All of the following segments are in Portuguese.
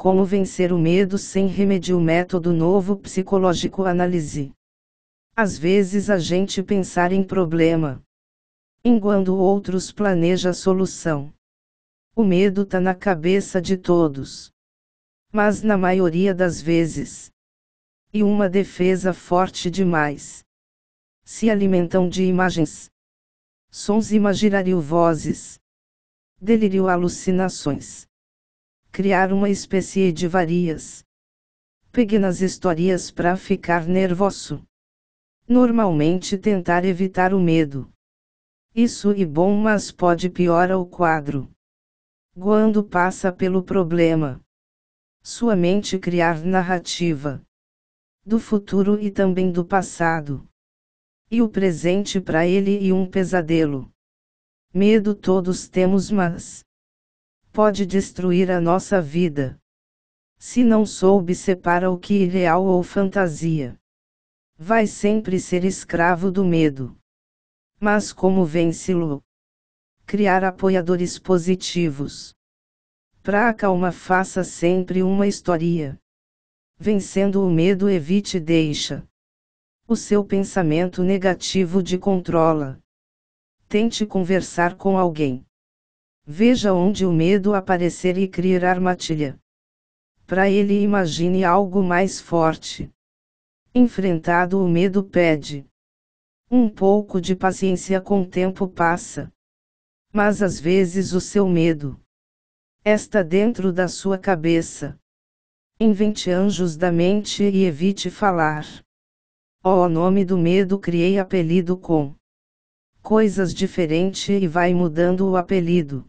como vencer o medo sem remédio. Método novo psicológico análise. Às vezes a gente pensar em problema, enquanto outros planeja a solução. O medo tá na cabeça de todos, mas na maioria das vezes, e uma defesa forte demais, se alimentam de imagens, sons imaginário, vozes, delírio, alucinações. Criar uma espécie de várias pequenas histórias para ficar nervoso. Normalmente tentar evitar o medo. Isso é bom, mas pode piorar o quadro. Quando passa pelo problema, sua mente criar narrativa do futuro e também do passado, e o presente para ele e um pesadelo. Medo todos temos, mas pode destruir a nossa vida se não soube separar o que é real ou fantasia. Vai sempre ser escravo do medo. Mas como vencê-lo? Criar apoiadores positivos. Pra acalmar, faça sempre uma história. Vencendo o medo, evite deixa o seu pensamento negativo de controla. Tente conversar com alguém. Veja onde o medo aparecer e criar armadilha. Para ele, imagine algo mais forte. Enfrentado o medo, pede um pouco de paciência, com o tempo passa. Mas às vezes o seu medo está dentro da sua cabeça. Invente anjos da mente e evite falar. O nome do medo, criei apelido com coisas diferentes e vai mudando o apelido.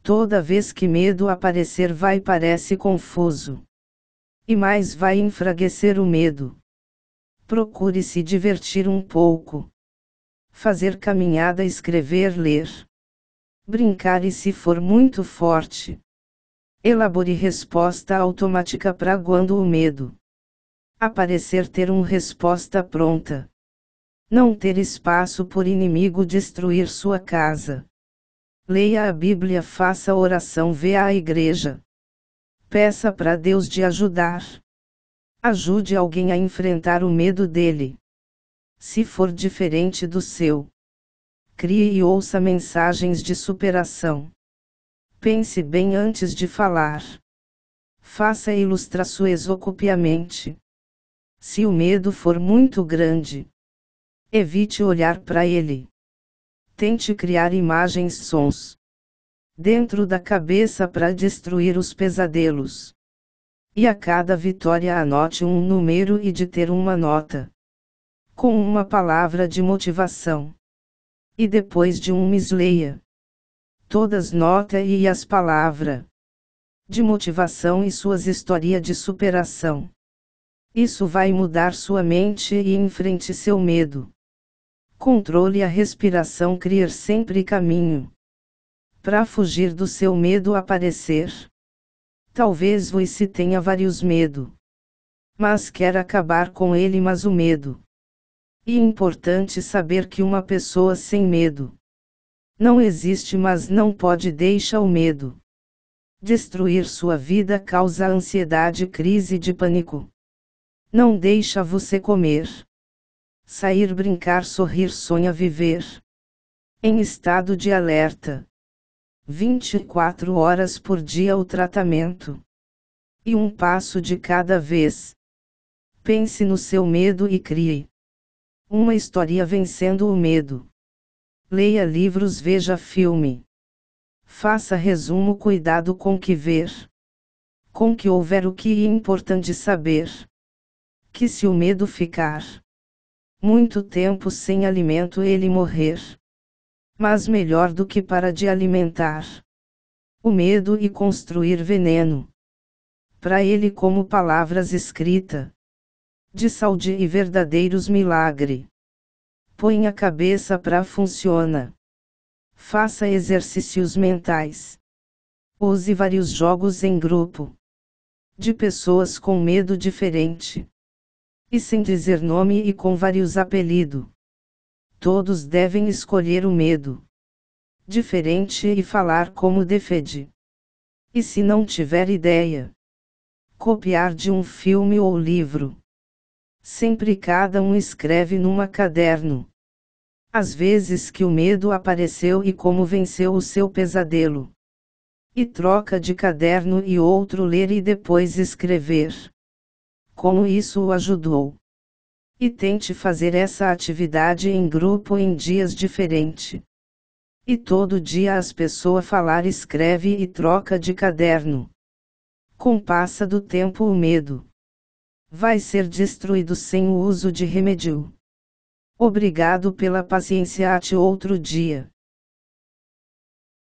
Toda vez que medo aparecer, vai parece confuso. E mais vai enfraquecer o medo. Procure se divertir um pouco. Fazer caminhada, escrever, ler. Brincar e, se for muito forte, elabore resposta automática para quando o medo aparecer, ter uma resposta pronta. Não ter espaço por inimigo destruir sua casa. Leia a Bíblia, faça oração, vá à igreja. Peça para Deus de ajudar. Ajude alguém a enfrentar o medo dele. Se for diferente do seu, crie e ouça mensagens de superação. Pense bem antes de falar. Faça ilustrações, ocupe a mente. Se o medo for muito grande, evite olhar para ele. Tente criar imagens, sons dentro da cabeça para destruir os pesadelos. E a cada vitória anote um número e de ter uma nota com uma palavra de motivação. E depois de um mês, leia todas notas e as palavras de motivação e suas histórias de superação. Isso vai mudar sua mente e enfrente seu medo. Controle a respiração, criar sempre caminho para fugir do seu medo aparecer. Talvez você tenha vários medos, mas quer acabar com ele, mas o medo. E é importante saber que uma pessoa sem medo não existe, mas não pode deixar o medo destruir sua vida, causa ansiedade, crise de pânico. Não deixa você comer, sair, brincar, sorrir, sonha, viver em estado de alerta 24 horas por dia. O tratamento e um passo de cada vez. Pense no seu medo e crie uma história vencendo o medo. Leia livros, veja filme. Faça resumo, cuidado com que ver. Com que houver, o que é importante saber. Que se o medo ficar muito tempo sem alimento, ele morrer. Mas melhor do que para de alimentar o medo e construir veneno para ele, como palavras escritas de saúde e verdadeiros milagre. Põe a cabeça pra funciona. Faça exercícios mentais. Use vários jogos em grupo de pessoas com medo diferente e sem dizer nome e com vários apelidos. Todos devem escolher o medo diferente e falar como defende. E se não tiver ideia Copiar de um filme ou livro. Sempre cada um escreve numa caderno. As vezes que o medo apareceu e como venceu o seu pesadelo. E troca de caderno e outro ler e depois escrever. Como isso o ajudou. E tente fazer essa atividade em grupo em dias diferentes. E todo dia as pessoas falar escreve e troca de caderno. Com passa do tempo o medo vai ser destruído sem o uso de remédio. Obrigado pela paciência, até outro dia.